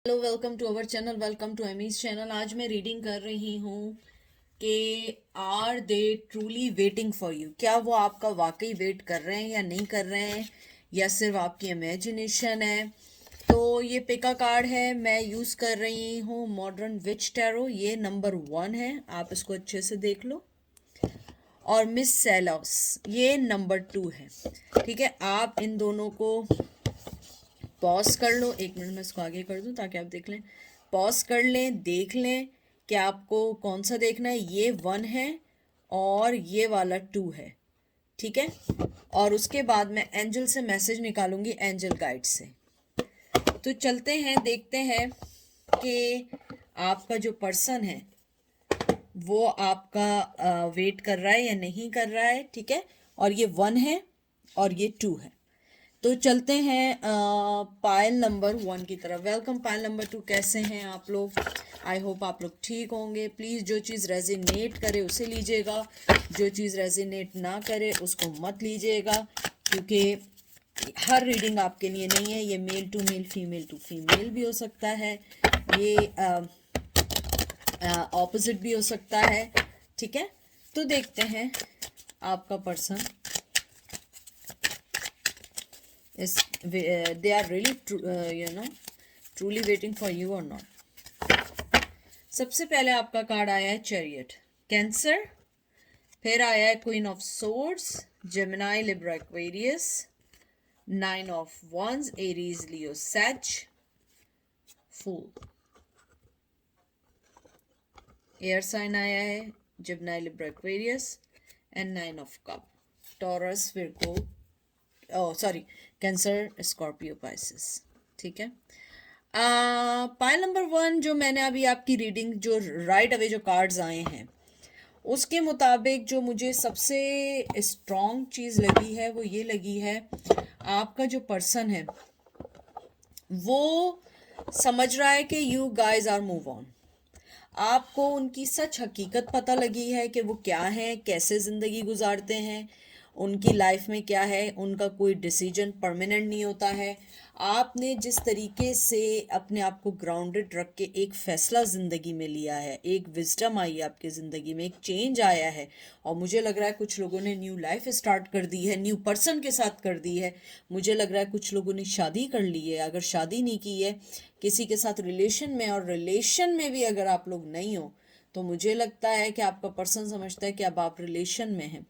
Hello, welcome to our channel, welcome to Amy's channel. आज मैं reading कर रही हूँ कि are they truly waiting for you. क्या वो आपका वाकई वेट कर रहे हैं या नहीं कर रहे हैं, या सिर्फ आपकी इमेजिनेशन है। तो ये पिका कार्ड है, मैं यूज़ कर रही हूँ मॉडर्न विच टैरो। ये नंबर 1 है, आप इसको अच्छे से देख लो। और मिस सेलॉस ये नंबर 2 है। ठीक है, आप इन दोनों को पॉज कर लो। 1 मिनट में इसको आगे कर दूं ताकि आप देख लें। पॉज कर लें, देख लें कि आपको कौन सा देखना है। ये 1 है और ये वाला 2 है। ठीक है, और उसके बाद मैं एंजल से मैसेज निकालूंगी, एंजल गाइड से। तो चलते हैं, देखते हैं कि आपका जो पर्सन है वो आपका वेट कर रहा है या नहीं कर रहा है। ठीक है, और ये 1 है और ये 2 है। तो चलते हैं पायल नंबर 1 की तरफ। वेलकम पायल नंबर 2, कैसे हैं आप लोग? आई होप आप लोग ठीक होंगे। प्लीज़ जो चीज़ रेजिनेट करे उसे लीजिएगा, जो चीज़ रेजिनेट ना करे उसको मत लीजिएगा, क्योंकि हर रीडिंग आपके लिए नहीं है। ये male to male, female to female भी हो सकता है, ये ऑपोजिट भी हो सकता है। ठीक है, तो देखते हैं आपका person is they are really truly waiting for you or not. सबसे पहले आपका कार्ड आया है चैरियट, कैंसर। फिर आया है queen of swords, Gemini, Libra, Aquarius. 9 of wands, Aries, Leo, Sag, fool. Air sign आया है, Gemini, Libra, Aquarius. And 9 of cup, Taurus, Virgo, sorry, Cancer, Scorpio, Pisces. ठीक है, पाइल नंबर 1 जो मैंने अभी आपकी रीडिंग जो राइट अवे जो कार्ड्स आए हैं उसके मुताबिक जो मुझे सबसे स्ट्रॉन्ग चीज़ लगी है वो ये लगी है, आपका जो पर्सन है वो समझ रहा है कि you guys are move on. आपको उनकी सच हकीकत पता लगी है कि वो क्या है, कैसे ज़िंदगी गुजारते हैं, उनकी लाइफ में क्या है। उनका कोई डिसीजन परमानेंट नहीं होता है। आपने जिस तरीके से अपने आप को ग्राउंडेड रख के एक फ़ैसला ज़िंदगी में लिया है, एक विजडम आई है आपकी ज़िंदगी में, एक चेंज आया है। और मुझे लग रहा है कुछ लोगों ने न्यू लाइफ स्टार्ट कर दी है, न्यू पर्सन के साथ कर दी है। मुझे लग रहा है कुछ लोगों ने शादी कर ली है। अगर शादी नहीं की है, किसी के साथ रिलेशन में, और रिलेशन में भी अगर आप लोग नहीं हो, तो मुझे लगता है कि आपका पर्सन समझता है कि अब आप रिलेशन में हैं।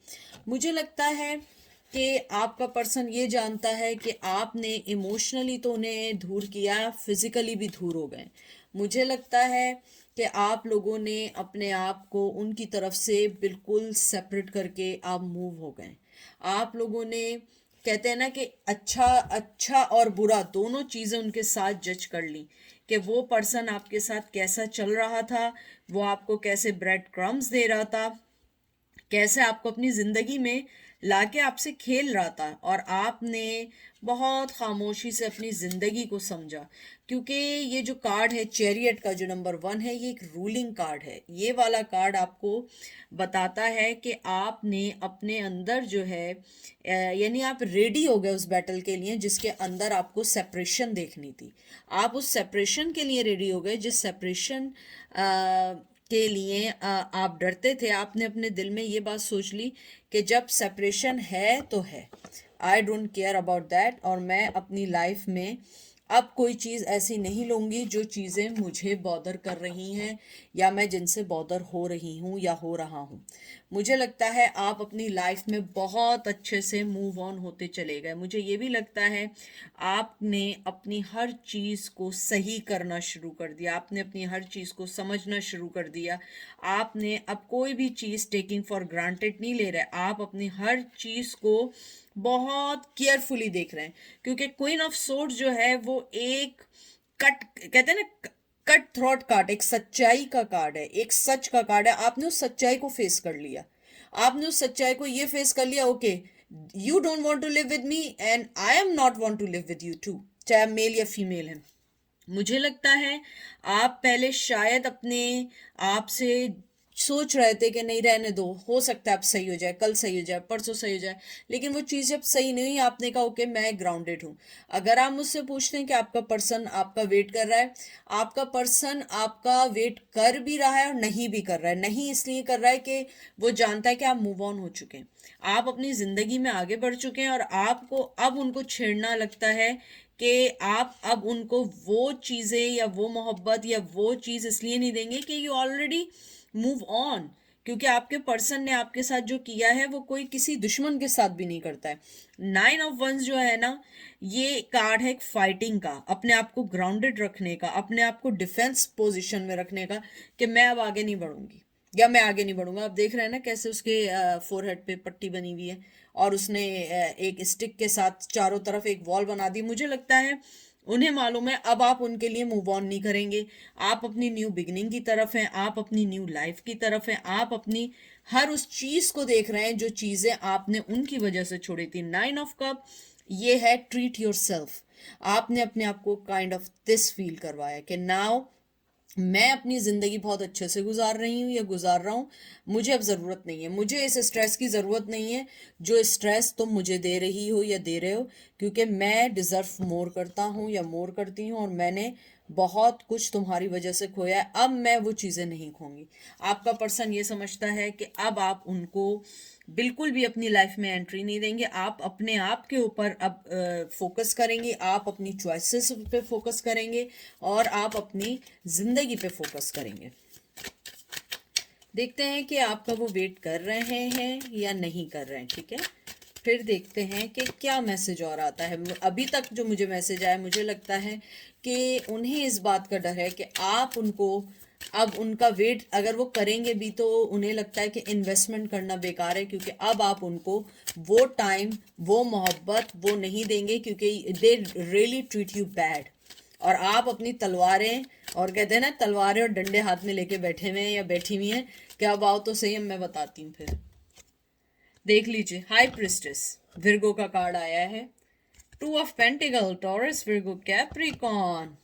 मुझे लगता है कि आपका पर्सन ये जानता है कि आपने इमोशनली तो उन्हें दूर किया, फिजिकली भी दूर हो गए। मुझे लगता है कि आप लोगों ने अपने आप को उनकी तरफ से बिल्कुल सेपरेट करके आप मूव हो गए। आप लोगों ने, कहते हैं ना कि अच्छा अच्छा और बुरा दोनों चीज़ें उनके साथ जज कर ली, कि वो पर्सन आपके साथ कैसा चल रहा था, वो आपको कैसे ब्रेड क्रम्स दे रहा था, कैसे आपको अपनी ज़िंदगी में लाके आपसे खेल रहा था, और आपने बहुत खामोशी से अपनी ज़िंदगी को समझा। क्योंकि ये जो कार्ड है चैरियट का, जो नंबर 1 है, ये एक रूलिंग कार्ड है। ये वाला कार्ड आपको बताता है कि आपने अपने अंदर जो है, यानी आप रेडी हो गए उस बैटल के लिए जिसके अंदर आपको सेपरेशन देखनी थी। आप उस सेपरेशन के लिए रेडी हो गए, जिस सेपरेशन के लिए आप डरते थे। आपने अपने दिल में ये बात सोच ली कि जब सेपरेशन है तो है, I don't care about that, और मैं अपनी लाइफ में अब कोई चीज़ ऐसी नहीं लूँगी जो चीज़ें मुझे बॉदर कर रही हैं, या मैं जिनसे बॉदर हो रही हूँ या हो रहा हूँ। मुझे लगता है आप अपनी लाइफ में बहुत अच्छे से मूव ऑन होते चले गए। मुझे ये भी लगता है आपने अपनी हर चीज़ को सही करना शुरू कर दिया, आपने अपनी हर चीज़ को समझना शुरू कर दिया। आपने अब कोई भी चीज़ टेकिंग फॉर ग्रांटेड नहीं ले रहे, आप अपनी हर चीज़ को बहुत केयरफुली देख रहे हैं। क्योंकि क्वीन ऑफ सोर्ड्स जो है वो एक कट, कहते हैं ना, कट थ्रोट कार्ड, एक सच्चाई का कार्ड है, एक सच का कार्ड है। आपने उस सच्चाई को फेस कर लिया, आपने उस सच्चाई को ये फेस कर लिया, okay you don't want to live with me and I am not want to live with you too, चाहे आप मेल या फीमेल हैं। मुझे लगता है आप पहले शायद अपने आप से सोच रहे थे कि नहीं रहने दो, हो सकता है अब सही हो जाए, कल सही हो जाए, परसों सही हो जाए, लेकिन वो चीज़ जब सही नहीं हुई, आपने कहा ओके मैं ग्राउंडेड हूँ। अगर आप मुझसे पूछते हैं कि आपका पर्सन आपका वेट कर रहा है, आपका पर्सन आपका वेट कर भी रहा है और नहीं भी कर रहा है। नहीं इसलिए कर रहा है कि वो जानता है कि आप मूव ऑन हो चुके हैं, आप अपनी ज़िंदगी में आगे बढ़ चुके हैं, और आपको अब उनको छेड़ना लगता है कि आप अब उनको वो चीज़ें या वो मोहब्बत या वो चीज़ इसलिए नहीं देंगे कि यू ऑलरेडी मूव ऑन। क्योंकि आपके पर्सन ने आपके साथ जो किया है वो कोई किसी दुश्मन के साथ भी नहीं करता है। 9 ऑफ वंस जो है ना, ये कार्ड है एक फाइटिंग का, अपने आप को ग्राउंडेड रखने का, अपने आप को डिफेंस पोजीशन में रखने का, कि मैं अब आगे नहीं बढ़ूंगी या मैं आगे नहीं बढ़ूंगा। आप देख रहे हैं ना कैसे उसके फोरहेड पे पट्टी बनी हुई है, और उसने एक स्टिक के साथ चारों तरफ एक वॉल बना दी। मुझे लगता है उन्हें मालूम है अब आप उनके लिए मूव ऑन नहीं करेंगे, आप अपनी न्यू बिगनिंग की तरफ हैं, आप अपनी न्यू लाइफ की तरफ हैं, आप अपनी हर उस चीज को देख रहे हैं जो चीजें आपने उनकी वजह से छोड़ी थी। 9 ऑफ कप ये है ट्रीट योर सेल्फ। आपने अपने आप को काइंड ऑफ दिस फील करवाया कि नाउ मैं अपनी ज़िंदगी बहुत अच्छे से गुजार रही हूँ या गुजार रहा हूँ, मुझे अब ज़रूरत नहीं है, मुझे इस स्ट्रेस की ज़रूरत नहीं है जो स्ट्रेस तुम मुझे दे रही हो या दे रहे हो, क्योंकि मैं डिज़र्व मोर करता हूँ या मोर करती हूँ, और मैंने बहुत कुछ तुम्हारी वजह से खोया है, अब मैं वो चीज़ें नहीं खोऊंगी। आपका पर्सन ये समझता है कि अब आप उनको बिल्कुल भी अपनी लाइफ में एंट्री नहीं देंगे, आप अपने आप के ऊपर अब फोकस करेंगे, आप अपनी चॉइसेस पे फोकस करेंगे, और आप अपनी ज़िंदगी पे फोकस करेंगे। देखते हैं कि आपका वो वेट कर रहे हैं या नहीं कर रहे हैं, ठीक है। फिर देखते हैं कि क्या मैसेज और आता है। अभी तक जो मुझे मैसेज आया, मुझे लगता है कि उन्हें इस बात का डर है कि आप उनको अब उनका वेट अगर वो करेंगे भी तो उन्हें लगता है कि इन्वेस्टमेंट करना बेकार है, क्योंकि अब आप उनको वो टाइम, वो मोहब्बत वो नहीं देंगे, क्योंकि they really treat you bad. और आप अपनी तलवारें, और कहते हैं ना तलवारें और डंडे हाथ में लेके बैठे हुए हैं या बैठी हुई हैं, क्या अब आओ तो सही, अब मैं बताती हूँ। फिर देख लीजिए, हाई प्रिस्टेस विर्गो का कार्ड आया है, 2 of pentacle taurus Virgo Capricorn,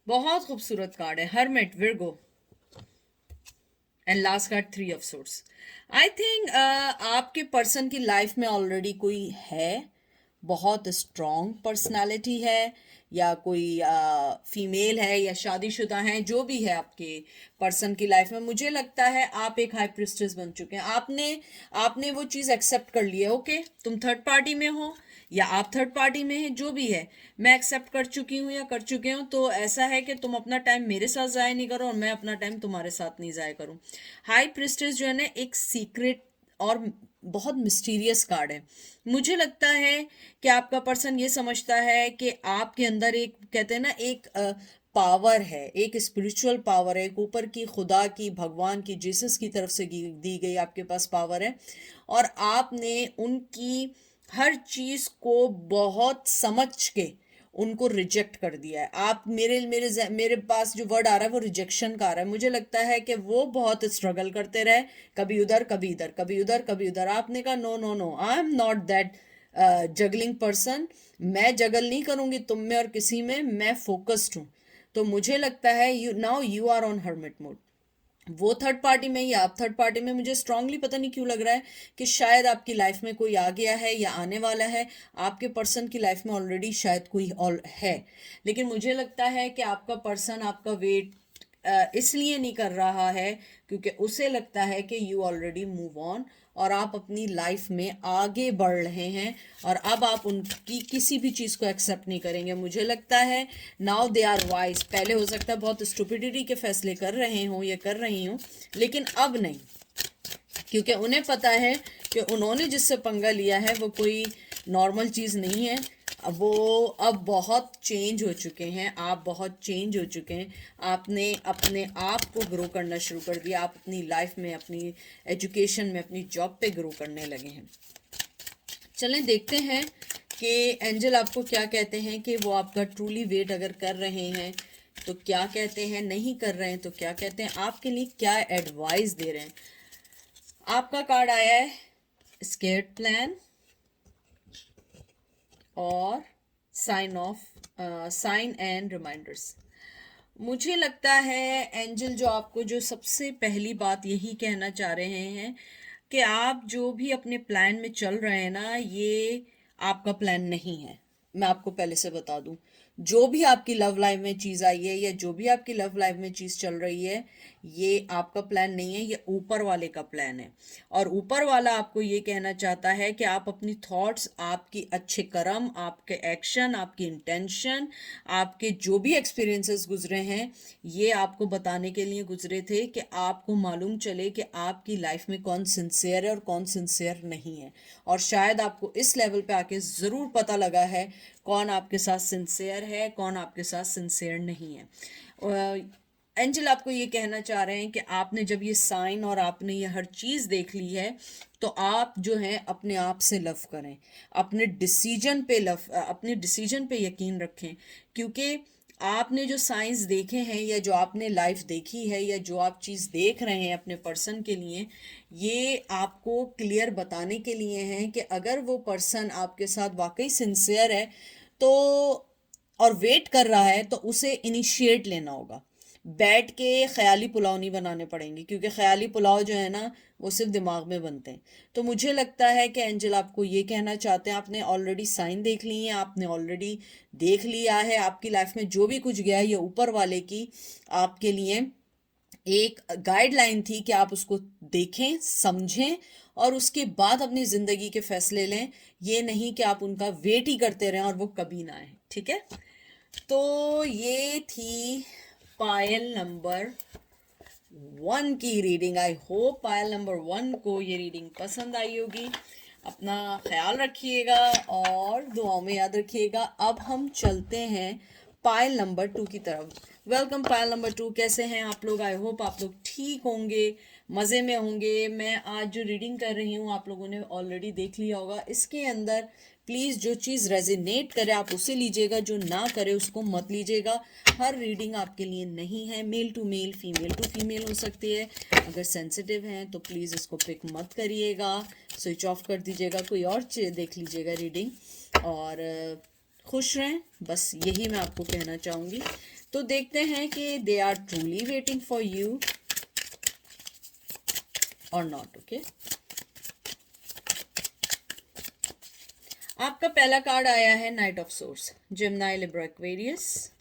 बहुत खूबसूरत कार्ड है, hermit Virgo, and last card 3 of swords. I think आपके पर्सन की लाइफ में ऑलरेडी कोई है, बहुत स्ट्रॉन्ग पर्सनालिटी है, या कोई फीमेल है या शादीशुदा है, जो भी है आपके पर्सन की लाइफ में। मुझे लगता है आप एक हाई प्रिस्टेस बन चुके हैं, आपने आपने वो चीज़ एक्सेप्ट कर ली है। ओके, तुम थर्ड पार्टी में हो या आप थर्ड पार्टी में हैं, जो भी है, मैं एक्सेप्ट कर चुकी हूँ या कर चुके हूँ, तो ऐसा है कि तुम अपना टाइम मेरे साथ ज़ाया नहीं करो और मैं अपना टाइम तुम्हारे साथ नहीं ज़ाया करूँ। हाई प्रिस्टेस जो है ना, एक सीक्रेट और बहुत मिस्टीरियस कार्ड है। मुझे लगता है कि आपका पर्सन ये समझता है कि आपके अंदर एक, कहते हैं ना, एक पावर है, एक स्पिरिचुअल पावर है, एक ऊपर की, खुदा की, भगवान की, जीसस की तरफ से दी गई आपके पास पावर है, और आपने उनकी हर चीज को बहुत समझ के उनको रिजेक्ट कर दिया है। आप मेरे मेरे मेरे पास जो वर्ड आ रहा है वो रिजेक्शन का आ रहा है। मुझे लगता है कि वो बहुत स्ट्रगल करते रहे, कभी उधर कभी इधर, कभी उधर कभी उधर। आपने कहा no no no, I am not that juggling person, मैं जगल नहीं करूंगी तुम में और किसी में, मैं फोकस्ड हूँ। तो मुझे लगता है you are on hermit mode. वो थर्ड पार्टी में या आप थर्ड पार्टी में, मुझे स्ट्रांगली पता नहीं क्यों लग रहा है कि शायद आपकी लाइफ में कोई आ गया है या आने वाला है। आपके पर्सन की लाइफ में ऑलरेडी शायद कोई और है, लेकिन मुझे लगता है कि आपका पर्सन आपका वेट इसलिए नहीं कर रहा है क्योंकि उसे लगता है कि यू ऑलरेडी मूव ऑन, और आप अपनी लाइफ में आगे बढ़ रहे हैं, और अब आप उनकी किसी भी चीज़ को एक्सेप्ट नहीं करेंगे। मुझे लगता है नाउ दे आर वाइज। पहले हो सकता है बहुत स्टुपिडिटी के फैसले कर रहे हों या कर रही हूँ, लेकिन अब नहीं, क्योंकि उन्हें पता है कि उन्होंने जिससे पंगा लिया है वो कोई नॉर्मल चीज़ नहीं है। वो अब बहुत चेंज हो चुके हैं, आप बहुत चेंज हो चुके हैं, आपने अपने आप को ग्रो करना शुरू कर दिया, आप अपनी लाइफ में, अपनी एजुकेशन में, अपनी जॉब पे ग्रो करने लगे हैं। चलें देखते हैं कि एंजल आपको क्या कहते हैं, कि वो आपका ट्रूली वेट अगर कर रहे हैं तो क्या कहते हैं, नहीं कर रहे हैं तो क्या कहते हैं, आपके लिए क्या एडवाइस दे रहे हैं। आपका कार्ड आया है स्केर्ड प्लान और साइन एंड रिमाइंडर्स। मुझे लगता है एंजल जो आपको जो सबसे पहली बात यही कहना चाह रहे हैं कि आप जो भी अपने प्लान में चल रहे हैं ना, ये आपका प्लान नहीं है। मैं आपको पहले से बता दूं, जो भी आपकी लव लाइफ में चीज़ आई है या जो भी आपकी लव लाइफ में चीज़ चल रही है, ये आपका प्लान नहीं है, ये ऊपर वाले का प्लान है। और ऊपर वाला आपको ये कहना चाहता है कि आप अपनी थॉट्स, आपकी अच्छे कर्म, आपके एक्शन, आपकी इंटेंशन, आपके जो भी एक्सपीरियंसेस गुजरे हैं, ये आपको बताने के लिए गुजरे थे कि आपको मालूम चले कि आपकी लाइफ में कौन सिंसियर है और कौन सिंसियर नहीं है। और शायद आपको इस लेवल पे आके ज़रूर पता लगा है कौन आपके साथ सिंसियर है, कौन आपके साथ सिंसियर नहीं है। एंजल आपको ये कहना चाह रहे हैं कि आपने जब ये साइन और आपने ये हर चीज़ देख ली है, तो आप जो है अपने आप से लव करें, अपने डिसीजन पे यकीन रखें। क्योंकि आपने जो साइंस देखे हैं या जो आपने लाइफ देखी है या जो आप चीज़ देख रहे हैं अपने पर्सन के लिए, ये आपको क्लियर बताने के लिए हैं कि अगर वो पर्सन आपके साथ वाकई सिंसियर है तो और वेट कर रहा है, तो उसे इनिशिएट लेना होगा। बैठ के ख्याली पुलाव नहीं बनाने पड़ेंगे, क्योंकि ख्याली पुलाव जो है ना, वो सिर्फ दिमाग में बनते हैं। तो मुझे लगता है कि एंजल आपको ये कहना चाहते हैं, आपने ऑलरेडी साइन देख ली है, आपने ऑलरेडी देख लिया है आपकी लाइफ में जो भी कुछ गया है, ये ऊपर वाले की आपके लिए एक गाइडलाइन थी कि आप उसको देखें, समझें और उसके बाद अपनी ज़िंदगी के फैसले लें। ये नहीं कि आप उनका वेट ही करते रहें और वो कभी ना आए। ठीक है, तो ये थी पायल नंबर 1 की reading. I hope pile number 1 को ये रीडिंग पसंद आई होगी। अपना ख्याल रखिएगा और दुआओं में याद रखिएगा। अब हम चलते हैं पायल नंबर 2 की तरफ। वेलकम पायल नंबर 2, कैसे हैं आप लोग? आई होप आप लोग ठीक होंगे, मज़े में होंगे। मैं आज जो रीडिंग कर रही हूँ आप लोगों ने ऑलरेडी देख लिया होगा। इसके अंदर प्लीज़ जो चीज़ रेजिनेट करे आप उसे लीजिएगा, जो ना करे उसको मत लीजिएगा। हर रीडिंग आपके लिए नहीं है, male to male, female to female हो सकती है। अगर सेंसिटिव हैं तो प्लीज़ इसको पिक मत करिएगा, स्विच ऑफ कर दीजिएगा, कोई और देख लीजिएगा रीडिंग। और खुश रहें, बस यही मैं आपको कहना चाहूँगी। तो देखते हैं कि they are truly waiting for you और नॉट। ओके, आपका पहला कार्ड आया है knight of swords, Gemini, Libra, Aquarius.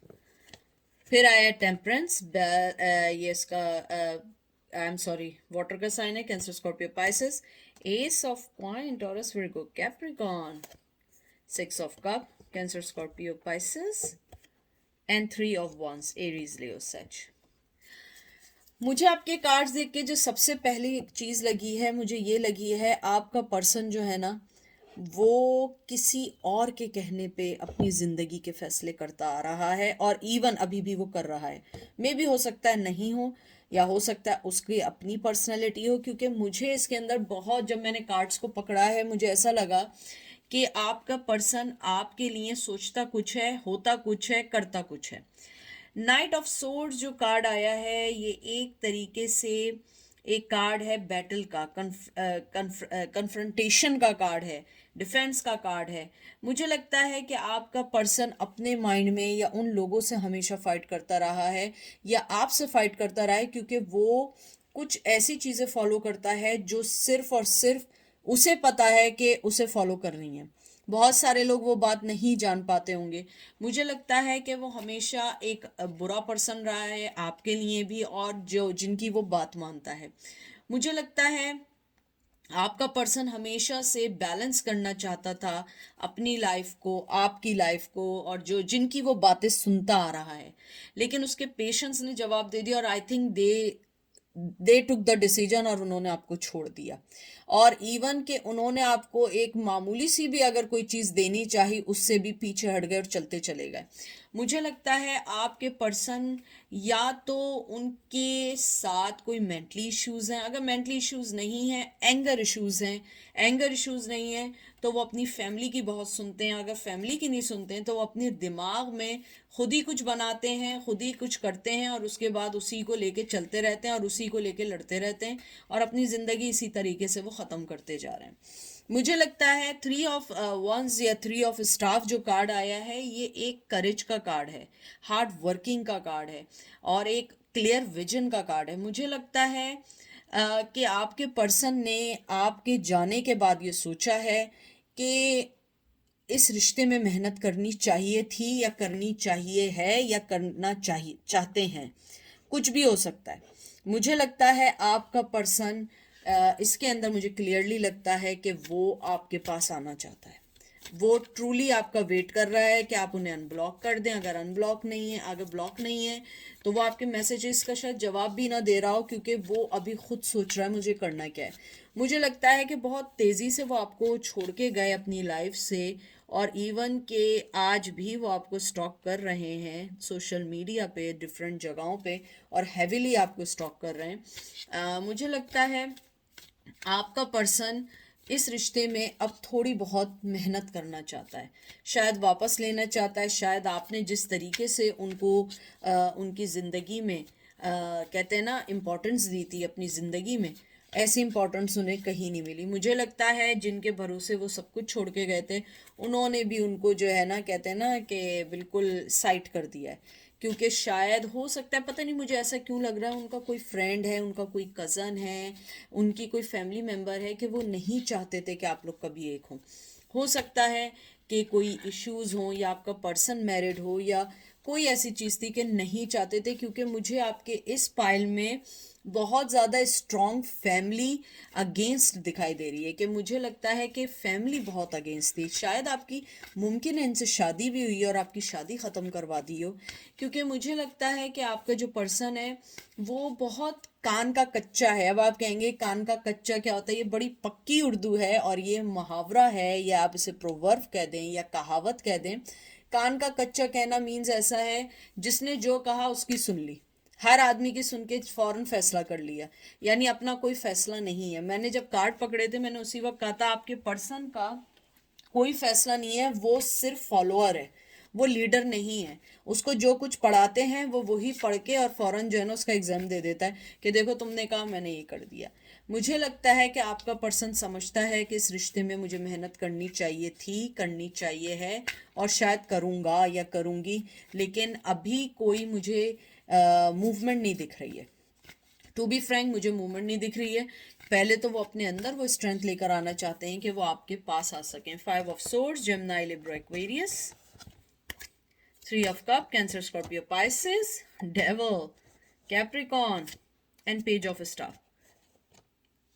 फिर आया टेम्परेंस, ये इसका आई एम सॉरी वाटर का साइन है, Cancer, Scorpio, Pisces. Ace of point, Taurus, Virgo, Capricorn. 6 of cup, Cancer, Scorpio, Pisces. And 3 of wands, Aries, Leo, such. मुझे आपके cards देख के जो सबसे पहली चीज़ लगी है, मुझे ये लगी है आपका पर्सन जो है ना, वो किसी और के कहने पे अपनी ज़िंदगी के फैसले करता आ रहा है और इवन अभी भी वो कर रहा है। मे भी हो सकता है नहीं हो, या हो सकता है उसकी अपनी पर्सनैलिटी हो। क्योंकि मुझे इसके अंदर बहुत, जब मैंने कार्ड्स को पकड़ा है, मुझे ऐसा लगा कि आपका पर्सन आपके लिए सोचता कुछ है, होता कुछ है, करता कुछ है। नाइट ऑफ सोर्ड्स जो कार्ड आया है, ये एक तरीके से एक कार्ड है बैटल का, कन्फ्रंटेशन का कार्ड है, डिफेंस का कार्ड है। मुझे लगता है कि आपका पर्सन अपने माइंड में या उन लोगों से हमेशा फाइट करता रहा है या आपसे फाइट करता रहा है, क्योंकि वो कुछ ऐसी चीज़ें फॉलो करता है जो सिर्फ और सिर्फ उसे पता है कि उसे फॉलो करनी है। बहुत सारे लोग वो बात नहीं जान पाते होंगे। मुझे लगता है कि वो हमेशा एक बुरा पर्सन रहा है आपके लिए भी, और जो जिनकी वो बात मानता है। मुझे लगता है आपका पर्सन हमेशा से बैलेंस करना चाहता था अपनी लाइफ को, आपकी लाइफ को, और जो जिनकी वो बातें सुनता आ रहा है, लेकिन उसके पेशेंस ने जवाब दे दिया और I think they took the decision और उन्होंने आपको छोड़ दिया। और इवन के उन्होंने आपको एक मामूली सी भी अगर कोई चीज़ देनी चाहिए, उससे भी पीछे हट गए और चलते चले गए। मुझे लगता है आपके पर्सन, या तो उनके साथ कोई मेंटली इश्यूज़ हैं, अगर मेंटली इश्यूज़ नहीं हैं, एंगर इश्यूज़ हैं। एंगर इश्यूज़ नहीं है तो वो अपनी फैमिली की बहुत सुनते हैं, अगर फैमिली की नहीं सुनते हैं तो वो अपने दिमाग में खुद ही कुछ बनाते हैं, खुद ही कुछ करते हैं और उसके बाद उसी को लेके चलते रहते हैं और उसी को लेके लड़ते रहते हैं और अपनी ज़िंदगी इसी तरीके से वो ख़त्म करते जा रहे हैं। मुझे लगता है 3 of Wands या 3 of Staff जो कार्ड आया है, ये एक करेज का कार्ड है, हार्ड वर्किंग का कार्ड है, और एक क्लियर विजन का कार्ड है। मुझे लगता है कि आपके पर्सन ने आपके जाने के बाद ये सोचा है कि इस रिश्ते में मेहनत करनी चाहिए थी, या करनी चाहिए है, या करना चाहिए चाहते हैं, कुछ भी हो सकता है। मुझे लगता है आपका पर्सन, इसके अंदर मुझे क्लियरली लगता है कि वो आपके पास आना चाहता है। वो ट्रूली आपका वेट कर रहा है कि आप उन्हें अनब्लॉक कर दें। अगर अनब्लॉक नहीं है, अगर ब्लॉक नहीं है, तो वो आपके मैसेजेस का शायद जवाब भी ना दे रहा हो, क्योंकि वो अभी खुद सोच रहा है मुझे करना क्या है। मुझे लगता है कि बहुत तेज़ी से वो आपको छोड़ के गए अपनी लाइफ से, और इवन के आज भी वो आपको स्टॉक कर रहे हैं सोशल मीडिया पे, डिफरेंट जगहों पे, और हैविली आपको स्टॉक कर रहे हैं। मुझे लगता है आपका पर्सन इस रिश्ते में अब थोड़ी बहुत मेहनत करना चाहता है, शायद वापस लेना चाहता है। शायद आपने जिस तरीके से उनको उनकी ज़िंदगी में कहते हैं ना इम्पोर्टेंस दी थी अपनी ज़िंदगी में, ऐसी इम्पोर्टेंस उन्हें कहीं नहीं मिली। मुझे लगता है जिनके भरोसे वो सब कुछ छोड़ के गए थे, उन्होंने भी उनको जो है ना, कहते हैं ना कि बिल्कुल साइड कर दिया है। क्योंकि शायद हो सकता है, पता नहीं मुझे ऐसा क्यों लग रहा है, उनका कोई फ्रेंड है, उनका कोई कज़न है, उनकी कोई फैमिली मेम्बर है कि वो नहीं चाहते थे कि आप लोग कभी एक हों। हो सकता है कि कोई इश्यूज़ हों, या आपका पर्सन मैरिड हो, या कोई ऐसी चीज़ थी कि नहीं चाहते थे। क्योंकि मुझे आपके इस पाइल में बहुत ज़्यादा स्ट्रॉन्ग फैमिली अगेंस्ट दिखाई दे रही है, कि मुझे लगता है कि फैमिली बहुत अगेंस्ट थी। शायद आपकी मुमकिन है इनसे शादी भी हुई और आपकी शादी ख़त्म करवा दी हो। क्योंकि मुझे लगता है कि आपका जो पर्सन है वो बहुत कान का कच्चा है। अब आप कहेंगे कान का कच्चा क्या होता है, ये बड़ी पक्की उर्दू है, और ये मुहावरा है, या आप इसे प्रोवर्ब कह दें या कहावत कह दें। कान का कच्चा कहना मीन्स ऐसा है जिसने जो कहा उसकी सुन ली, हर आदमी की सुन के फौरन फैसला कर लिया, यानी अपना कोई फैसला नहीं है। मैंने जब कार्ड पकड़े थे, मैंने उसी वक्त कहा था आपके पर्सन का कोई फैसला नहीं है, वो सिर्फ फॉलोअर है, वो लीडर नहीं है। उसको जो कुछ पढ़ाते हैं वो वही पढ़ के और फौरन जो है ना उसका एग्जाम दे देता है कि देखो तुमने कहा, मैंने ये कर दिया। मुझे लगता है कि आपका पर्सन समझता है कि इस रिश्ते में मुझे मेहनत करनी चाहिए थी, करनी चाहिए है, और शायद करूँगा या करूँगी, लेकिन अभी कोई मुझे मूवमेंट नहीं दिख रही है। टू बी फ्रैंक, मुझे मूवमेंट नहीं दिख रही है। पहले तो वो अपने अंदर वो स्ट्रेंथ लेकर आना चाहते हैं कि वो आपके पास आ सकें। 5 of Swords, Gemini, Libra, Aquarius, 3 of Cups, Cancer, Scorpio, Pisces, Devil, Capricorn, and Page of Staff,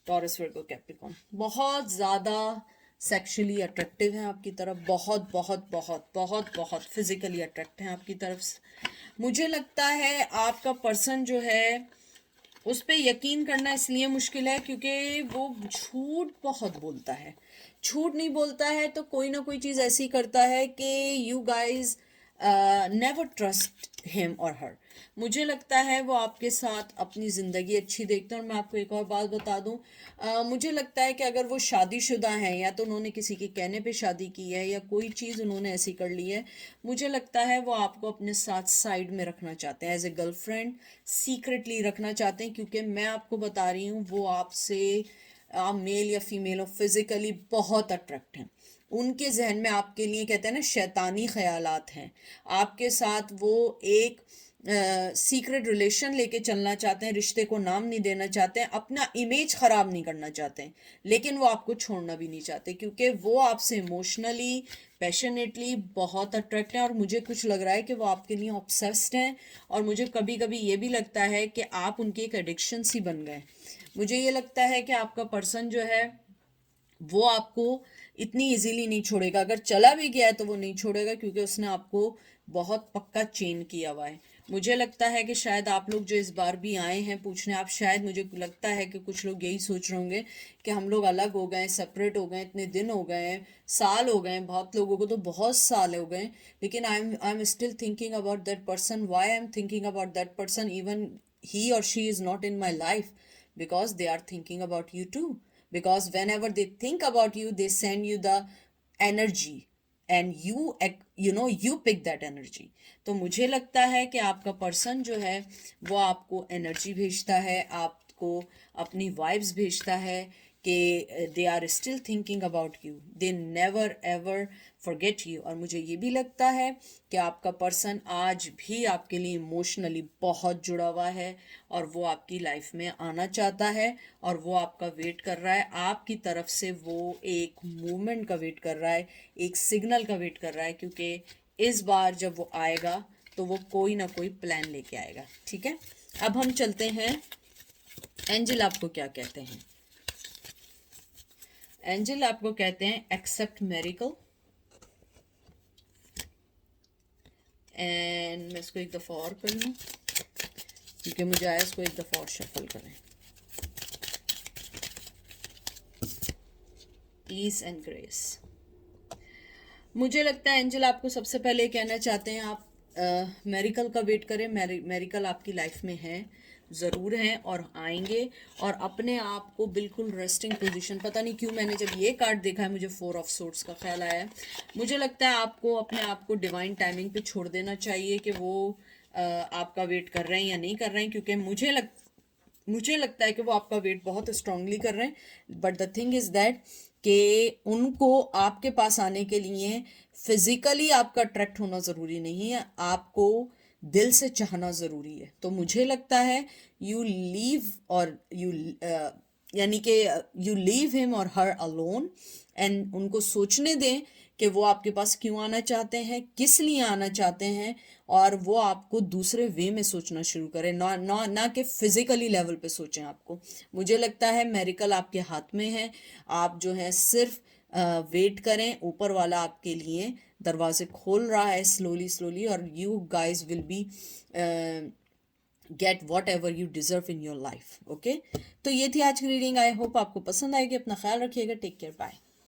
taurus, Virgo, Capricorn. बहुत ज़्यादा सेक्सुअली अट्रैक्टिव हैं आपकी तरफ, बहुत बहुत बहुत बहुत बहुत फिजिकली अट्रैक्ट हैं आपकी तरफ से। मुझे लगता है आपका पर्सन जो है उस पर यकीन करना इसलिए मुश्किल है क्योंकि वो झूठ बहुत बोलता है। झूठ नहीं बोलता है तो कोई ना कोई चीज़ ऐसी करता है कि you guys never trust him और हर। मुझे लगता है वो आपके साथ अपनी ज़िंदगी अच्छी देखते हैं। और मैं आपको एक और बात बता दूं, मुझे लगता है कि अगर वो शादीशुदा हैं, या तो उन्होंने किसी के कहने पे शादी की है, या कोई चीज़ उन्होंने ऐसी कर ली है, मुझे लगता है वो आपको अपने साथ साइड में रखना चाहते हैं, एज ए गर्लफ्रेंड सीक्रेटली रखना चाहते हैं। क्योंकि मैं आपको बता रही हूँ वो आपसे, आप मेल या फीमेल हो, फिजिकली बहुत अट्रैक्ट हैं। उनके जहन में आपके लिए, कहते हैं ना, शैतानी ख्यालात हैं। आपके साथ वो एक सीक्रेट रिलेशन लेके चलना चाहते हैं, रिश्ते को नाम नहीं देना चाहते हैं, अपना इमेज ख़राब नहीं करना चाहते हैं, लेकिन वो आपको छोड़ना भी नहीं चाहते क्योंकि वो आपसे इमोशनली, पैशनेटली बहुत अट्रैक्ट हैं। और मुझे कुछ लग रहा है कि वो आपके लिए ऑब्सेस्ड हैं, और मुझे कभी कभी ये भी लगता है कि आप उनकी एक एडिक्शन सी बन गए। मुझे ये लगता है कि आपका पर्सन जो है वो आपको इतनी इजीली नहीं छोड़ेगा। अगर चला भी गया है तो वो नहीं छोड़ेगा, क्योंकि उसने आपको बहुत पक्का चेन किया हुआ है। मुझे लगता है कि शायद आप लोग जो इस बार भी आए हैं पूछने, आप शायद, मुझे लगता है कि कुछ लोग यही सोच रहे होंगे कि हम लोग अलग हो गए, सेपरेट हो गए, इतने दिन हो गए हैं, साल हो गए हैं, बहुत लोगों को तो बहुत साल हो गए। लेकिन I am still thinking about that person. Why I am thinking about that person even he or she is not in my life? because they are thinking about you too, because whenever they think about you they send you the energy, and you pick that energy. तो मुझे लगता है कि आपका person जो है वो आपको एनर्जी भेजता है, आपको अपनी वाइब्स भेजता है कि they are still thinking about you, they never ever forget you. और मुझे ये भी लगता है कि आपका पर्सन आज भी आपके लिए इमोशनली बहुत जुड़ा हुआ है और वो आपकी लाइफ में आना चाहता है और वो आपका वेट कर रहा है। आपकी तरफ से वो एक मूवमेंट का वेट कर रहा है, एक सिग्नल का वेट कर रहा है, क्योंकि इस बार जब वो आएगा तो वो कोई ना कोई प्लान लेके आएगा। ठीक है, अब हम चलते हैं एंजल आपको क्या कहते हैं। एंजल आपको कहते हैं एक्सेप्ट मेरिकल। एंड मैं इसको एक दफ़ा और कर लूँ क्योंकि मुझे आया इसको एक दफ़ा और शफल करें। Peace and grace. मुझे लगता है एंजल आपको सबसे पहले कहना चाहते हैं आप मेरिकल का वेट करें। मेरिकल आपकी लाइफ में है, ज़रूर हैं और आएंगे। और अपने आप को बिल्कुल रेस्टिंग पोजीशन, पता नहीं क्यों मैंने जब ये कार्ड देखा है मुझे 4 ऑफ सोर्ड्स का ख्याल आया है। मुझे लगता है आपको अपने आप को डिवाइन टाइमिंग पे छोड़ देना चाहिए कि वो आपका वेट कर रहे हैं या नहीं कर रहे हैं, क्योंकि मुझे लगता है कि वो आपका वेट बहुत स्ट्रांगली कर रहे हैं। But the thing is that कि उनको आपके पास आने के लिए फिजिकली आपका अट्रैक्ट होना ज़रूरी नहीं है, आपको दिल से चाहना ज़रूरी है। तो मुझे लगता है यू लीव और यू यानी कि यू लीव हिम और हर अलोन एंड उनको सोचने दें कि वो आपके पास क्यों आना चाहते हैं, किस लिए आना चाहते हैं, और वो आपको दूसरे वे में सोचना शुरू करें, ना कि फिजिकली लेवल पे सोचें आपको। मुझे लगता है मेरिकल आपके हाथ में है, आप जो है सिर्फ वेट करें, ऊपर वाला आपके लिए दरवाजे खोल रहा है स्लोली स्लोली, और you guys will be get what ever you deserve in your life. Okay, तो ये थी आज की रीडिंग। आई होप आपको पसंद आएगी। अपना ख्याल रखिएगा। Take care, bye.